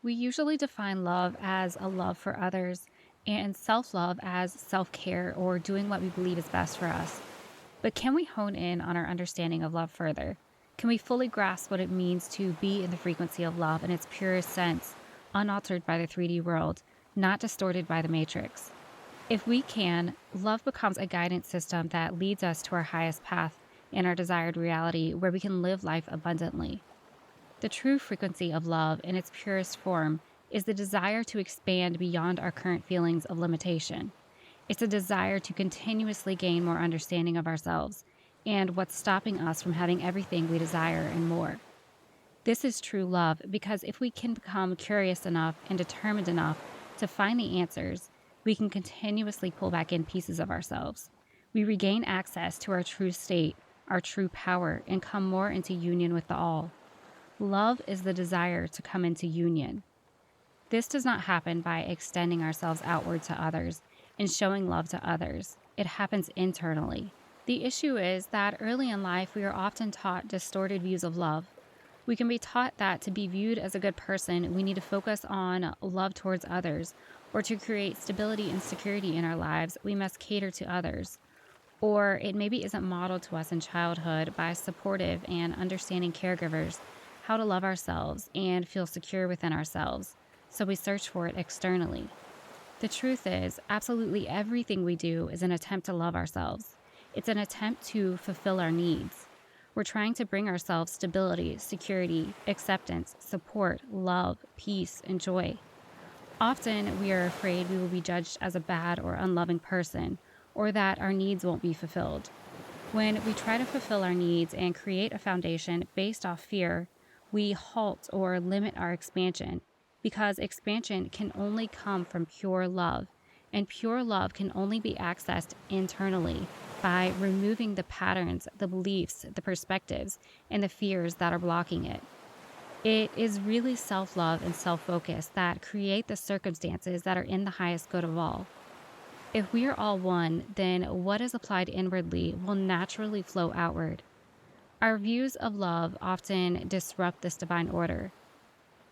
We usually define love as a love for others and self love as self care or doing what we believe is best for us. But can we hone in on our understanding of love further? Can we fully grasp what it means to be in the frequency of love in its purest sense, unaltered by the 3D world, not distorted by the matrix? If we can, love becomes a guidance system that leads us to our highest path in our desired reality where we can live life abundantly. The true frequency of love in its purest form is the desire to expand beyond our current feelings of limitation. It's a desire to continuously gain more understanding of ourselves and what's stopping us from having everything we desire and more. This is true love because if we can become curious enough and determined enough to find the answers, we can continuously pull back in pieces of ourselves. We regain access to our true state, our true power, and come more into union with the all. Love is the desire to come into union. This does not happen by extending ourselves outward to others and showing love to others. It happens internally. The issue is that early in life, we are often taught distorted views of love. We can be taught that to be viewed as a good person, we need to focus on love towards others, or to create stability and security in our lives, we must cater to others. Or it maybe isn't modeled to us in childhood by supportive and understanding caregivers how to love ourselves and feel secure within ourselves, so we search for it externally. The truth is, absolutely everything we do is an attempt to love ourselves. It's an attempt to fulfill our needs. We're trying to bring ourselves stability, security, acceptance, support, love, peace, and joy. Often, we are afraid we will be judged as a bad or unloving person, or that our needs won't be fulfilled. When we try to fulfill our needs and create a foundation based off fear, we halt or limit our expansion because expansion can only come from pure love, and pure love can only be accessed internally by removing the patterns, the beliefs, the perspectives, and the fears that are blocking it. It is really self love and self focus that create the circumstances that are in the highest good of all. If we are all one, then what is applied inwardly will naturally flow outward. Our views of love often disrupt this divine order.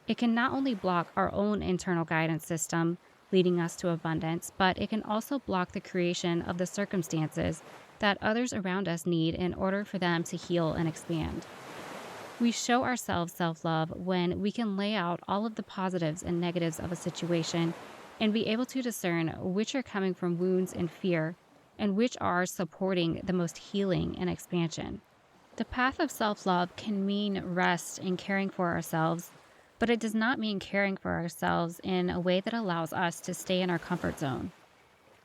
It can not only block our own internal guidance system, leading us to abundance, but it can also block the creation of the circumstances that others around us need in order for them to heal and expand. We show ourselves self love when we can lay out all of the positives and negatives of a situation and be able to discern which are coming from wounds and fear and which are supporting the most healing and expansion. The path of self love can mean rest and caring for ourselves, but it does not mean caring for ourselves in a way that allows us to stay in our comfort zone.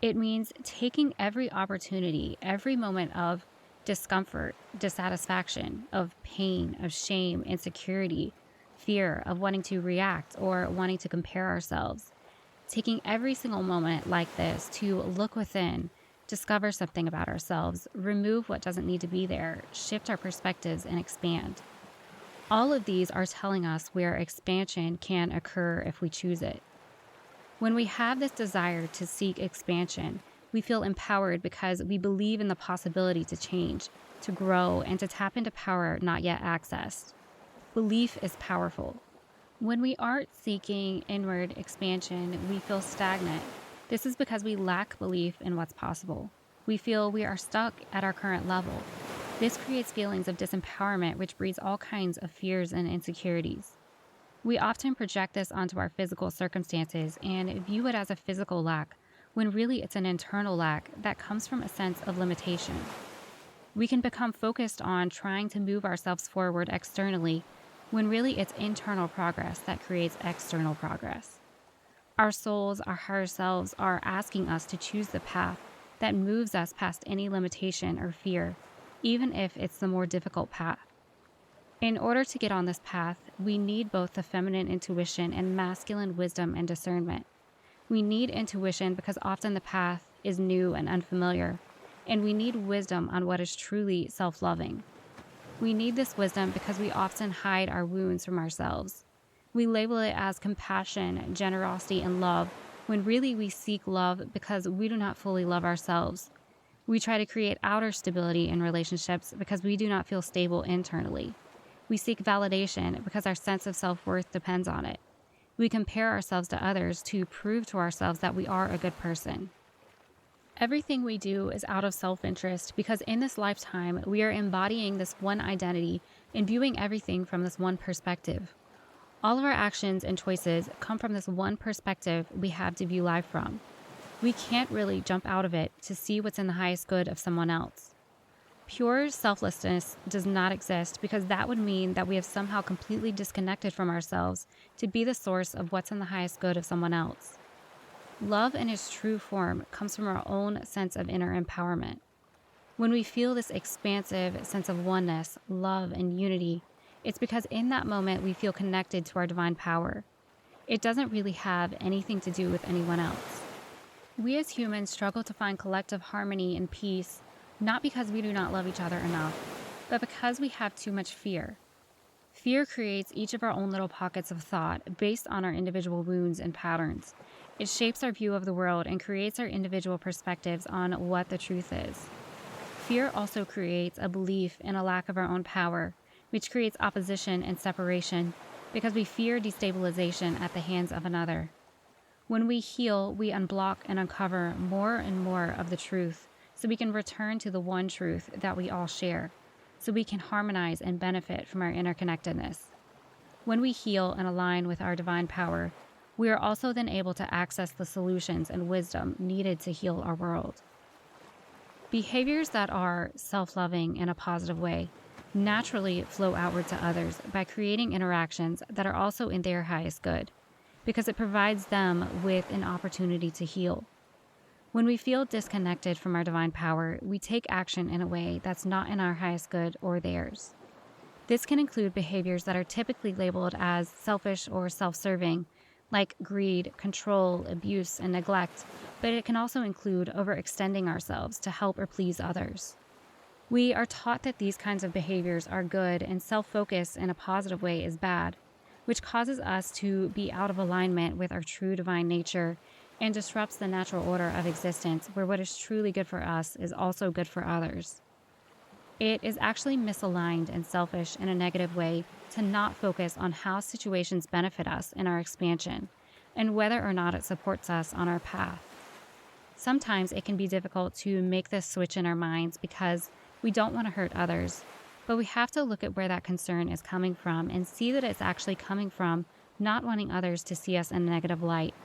It means taking every opportunity, every moment of discomfort, dissatisfaction, of pain, of shame, insecurity, fear, of wanting to react or wanting to compare ourselves. Taking every single moment like this to look within, discover something about ourselves, remove what doesn't need to be there, shift our perspectives, and expand. All of these are telling us where expansion can occur if we choose it. When we have this desire to seek expansion, we feel empowered because we believe in the possibility to change, to grow, and to tap into power not yet accessed. Belief is powerful. When we aren't seeking inward expansion, we feel stagnant. This is because we lack belief in what's possible. We feel we are stuck at our current level. This creates feelings of disempowerment, which breeds all kinds of fears and insecurities. We often project this onto our physical circumstances and view it as a physical lack, when really it's an internal lack that comes from a sense of limitation. We can become focused on trying to move ourselves forward externally, when really it's internal progress that creates external progress. Our souls, our higher selves, are asking us to choose the path that moves us past any limitation or fear, even if it's the more difficult path. In order to get on this path, we need both the feminine intuition and masculine wisdom and discernment. We need intuition because often the path is new and unfamiliar, and we need wisdom on what is truly self-loving. We need this wisdom because we often hide our wounds from ourselves. We label it as compassion, generosity, and love, when really we seek love because we do not fully love ourselves. We try to create outer stability in relationships because we do not feel stable internally. We seek validation because our sense of self-worth depends on it. We compare ourselves to others to prove to ourselves that we are a good person. Everything we do is out of self-interest because in this lifetime, we are embodying this one identity and viewing everything from this one perspective. All of our actions and choices come from this one perspective we have to view life from. We can't really jump out of it to see what's in the highest good of someone else. Pure selflessness does not exist because that would mean that we have somehow completely disconnected from ourselves to be the source of what's in the highest good of someone else. Love in its true form comes from our own sense of inner empowerment. When we feel this expansive sense of oneness, love, and unity, it's because in that moment we feel connected to our divine power. It doesn't really have anything to do with anyone else. We as humans struggle to find collective harmony and peace, not because we do not love each other enough, but because we have too much fear. Fear creates each of our own little pockets of thought based on our individual wounds and patterns. It shapes our view of the world and creates our individual perspectives on what the truth is. Fear also creates a belief in a lack of our own power, which creates opposition and separation because we fear destabilization at the hands of another. When we heal, we unblock and uncover more and more of the truth so we can return to the one truth that we all share, so we can harmonize and benefit from our interconnectedness. When we heal and align with our divine power, we are also then able to access the solutions and wisdom needed to heal our world. Behaviors that are self-loving in a positive way naturally flow outward to others by creating interactions that are also in their highest good, because it provides them with an opportunity to heal. When we feel disconnected from our divine power, we take action in a way that's not in our highest good or theirs. This can include behaviors that are typically labeled as selfish or self-serving, like greed, control, abuse, and neglect, but it can also include overextending ourselves to help or please others. We are taught that these kinds of behaviors are good and self-focus in a positive way is bad, which causes us to be out of alignment with our true divine nature and disrupts the natural order of existence where what is truly good for us is also good for others. It is actually misaligned and selfish in a negative way to not focus on how situations benefit us in our expansion and whether or not it supports us on our path. Sometimes it can be difficult to make this switch in our minds because we don't want to hurt others, but we have to look at where that concern is coming from and see that it's actually coming from not wanting others to see us in a negative light.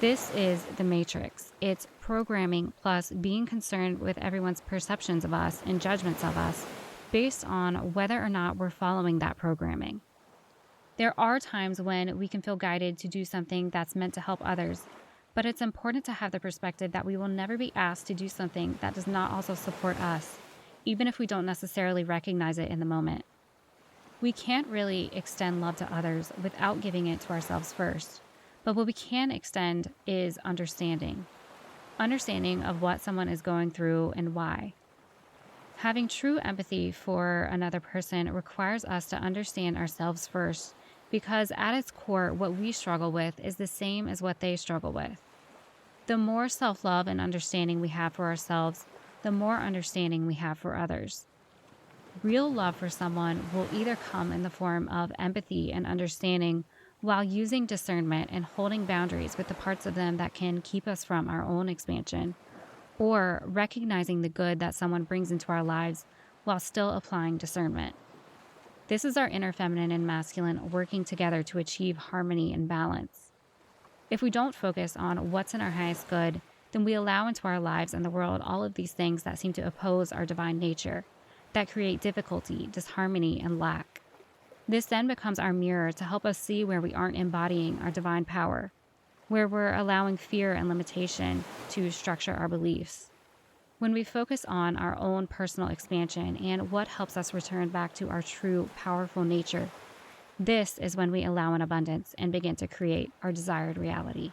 This is the matrix. It's programming plus being concerned with everyone's perceptions of us and judgments of us based on whether or not we're following that programming. There are times when we can feel guided to do something that's meant to help others, but it's important to have the perspective that we will never be asked to do something that does not also support us, even if we don't necessarily recognize it in the moment. We can't really extend love to others without giving it to ourselves first. But what we can extend is understanding of what someone is going through and why. Having true empathy for another person requires us to understand ourselves first, because at its core, what we struggle with is the same as what they struggle with. The more self-love and understanding we have for ourselves, the more understanding we have for others. Real love for someone will either come in the form of empathy and understanding while using discernment and holding boundaries with the parts of them that can keep us from our own expansion, or recognizing the good that someone brings into our lives while still applying discernment. This is our inner feminine and masculine working together to achieve harmony and balance. If we don't focus on what's in our highest good, then we allow into our lives and the world all of these things that seem to oppose our divine nature, that create difficulty, disharmony, and lack. This then becomes our mirror to help us see where we aren't embodying our divine power, where we're allowing fear and limitation to structure our beliefs. When we focus on our own personal expansion and what helps us return back to our true, powerful nature, this is when we allow an abundance and begin to create our desired reality.